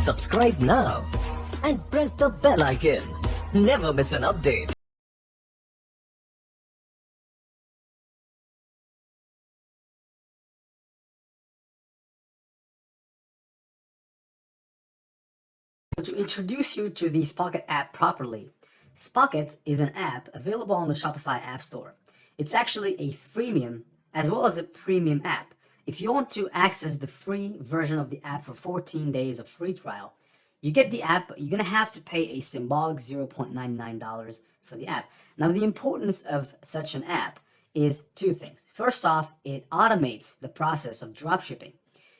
Subscribe now and press the bell icon. Never miss an update. To introduce you to the Spocket app properly, Spocket is an app available on the Shopify App Store. It's actually a freemium as well as a premium app. If you want to access the free version of the app for 14 days of free trial, you get the app, but you're going to have to pay a symbolic $0.99 for the app. Now, the importance of such an app is two things. First off, it automates the process of dropshipping.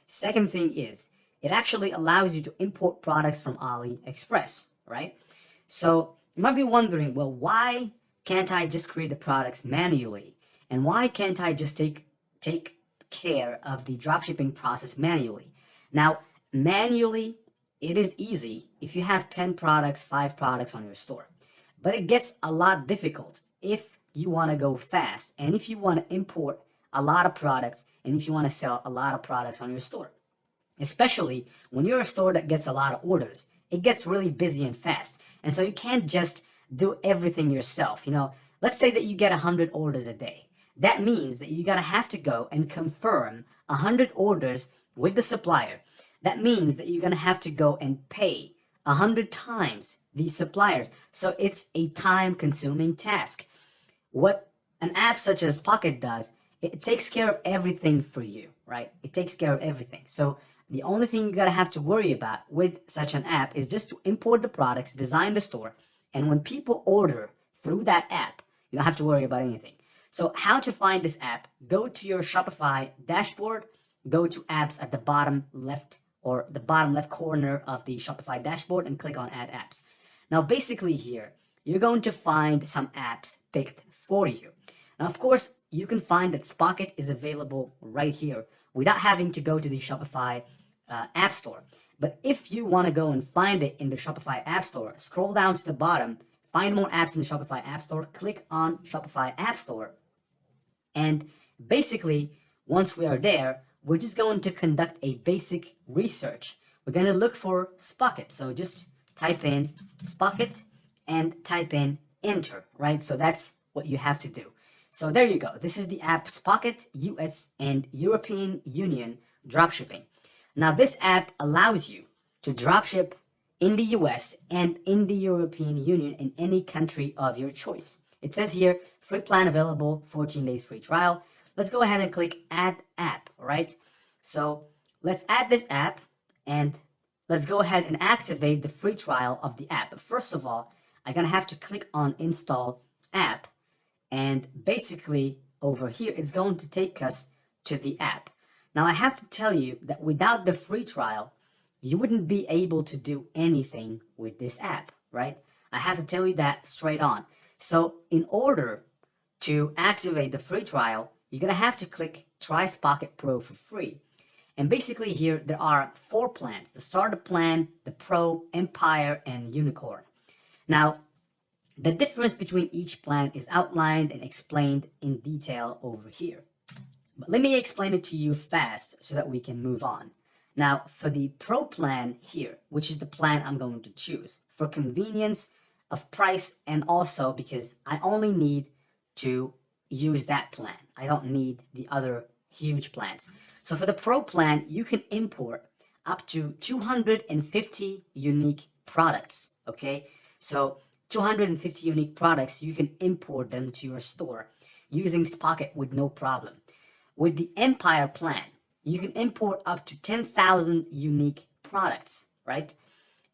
Second thing is, it actually allows you to import products from AliExpress, right? So you might be wondering, well, why can't I just create the products manually? And why can't I just take care of the dropshipping process manually? Now, manually, it is easy if you have 10 products, 5 products on your store. But it gets a lot difficult if you want to go fast and if you want to import a lot of products and if you want to sell a lot of products on your store. Especially when you're a store that gets a lot of orders, it gets really busy and fast. And so you can't just do everything yourself. Let's say that you get 100 orders a day. That means that you're going to have to go and confirm 100 orders with the supplier. That means that you're going to have to go and pay 100 times these suppliers. So it's a time-consuming task. What an app such as Pocket does, it takes care of everything for you, right? It takes care of everything. So the only thing you're going to have to worry about with such an app is just to import the products, design the store, and when people order through that app, you don't have to worry about anything. So how to find this app? Go to your Shopify dashboard, go to apps at the bottom left or the bottom left corner of the Shopify dashboard and click on Add Apps. Now, basically here, you're going to find some apps picked for you. Now, of course, you can find that Spocket is available right here without having to go to the Shopify App Store. But if you want to go and find it in the Shopify App Store, scroll down to the bottom, find more apps in the Shopify App Store, click on Shopify App Store, and basically, once we are there, we're just going to conduct a basic research. We're going to look for Spocket. So just type in Spocket and type in enter, right? So that's what you have to do. So there you go. This is the app Spocket US and European Union Dropshipping. Now, this app allows you to dropship in the US and in the European Union in any country of your choice. It says here, free plan available, 14 days free trial. Let's go ahead and click Add App, all right? So let's add this app and let's go ahead and activate the free trial of the app. But first of all, I'm gonna have to click on Install App, and basically over here, it's going to take us to the app. Now, I have to tell you that without the free trial, you wouldn't be able to do anything with this app, right? I have to tell you that straight on. So in order to activate the free trial, you're going to have to click Try Spocket Pro for free. And basically here, there are 4 plans: the starter plan, the Pro, Empire, and Unicorn. Now, the difference between each plan is outlined and explained in detail over here. But let me explain it to you fast so that we can move on. Now, for the Pro plan here, which is the plan I'm going to choose, for convenience of price and also because I only need to use that plan. I don't need the other huge plans. So for the Pro plan, you can import up to 250 unique products, okay? So 250 unique products, you can import them to your store using Spocket with no problem. With the Empire plan, you can import up to 10,000 unique products, right?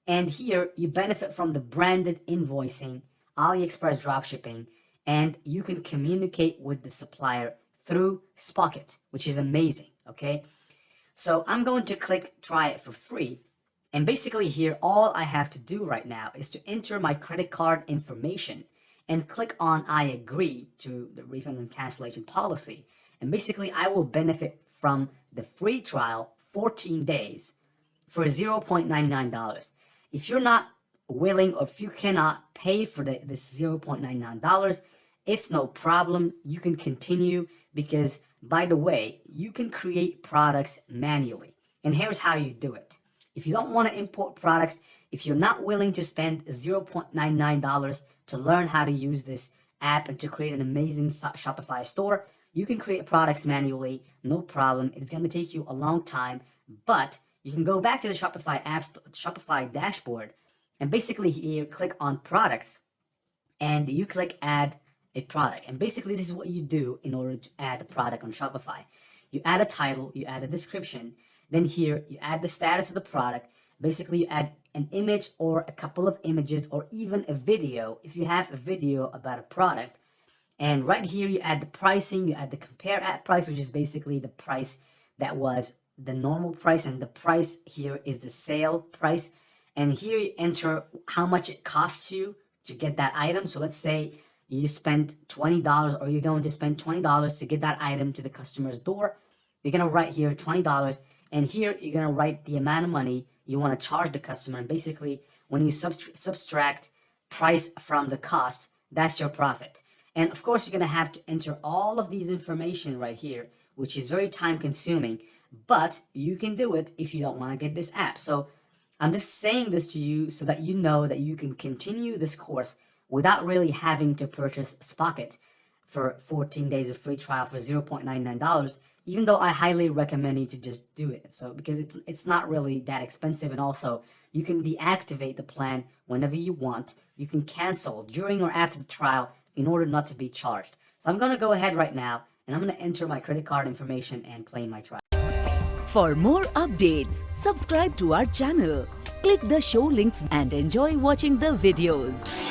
And here you benefit from the branded invoicing, AliExpress dropshipping, and you can communicate with the supplier through Spocket, which is amazing, okay? So I'm going to click try it for free. And basically here, all I have to do right now is to enter my credit card information and click on I agree to the refund and cancellation policy. And basically I will benefit from the free trial 14 days for $0.99. If you're not willing or if you cannot pay for this $0.99, it's no problem. You can continue because, by the way, you can create products manually. And here's how you do it. If you don't want to import products, if you're not willing to spend $0.99 to learn how to use this app and to create an amazing Shopify store, you can create products manually, no problem. It's going to take you a long time, but you can go back to the Shopify app store, Shopify dashboard, and basically here click on products, and you click add a product. And basically this is what you do in order to add a product on Shopify. You add a title, you add a description, then here you add the status of the product. Basically you add an image or a couple of images or even a video if you have a video about a product. And right here you add the pricing, you add the compare at price, which is basically the price that was the normal price, and the price here is the sale price. And here you enter how much it costs you to get that item. So let's say you spent $20, or you're going to spend $20 to get that item to the customer's door. You're going to write here $20, and here you're going to write the amount of money you want to charge the customer. And basically when you subtract price from the cost, that's your profit. And of course, you're going to have to enter all of these information right here, which is very time consuming, but you can do it if you don't want to get this app. So I'm just saying this to you so that you know that you can continue this course without really having to purchase Spocket for 14 days of free trial for $0.99, even though I highly recommend you to just do it. So because it's not really that expensive, and also you can deactivate the plan whenever you want. You can cancel during or after the trial in order not to be charged. So I'm going to go ahead right now, and I'm going to enter my credit card information and claim my trial. For more updates, subscribe to our channel, click the show links and enjoy watching the videos.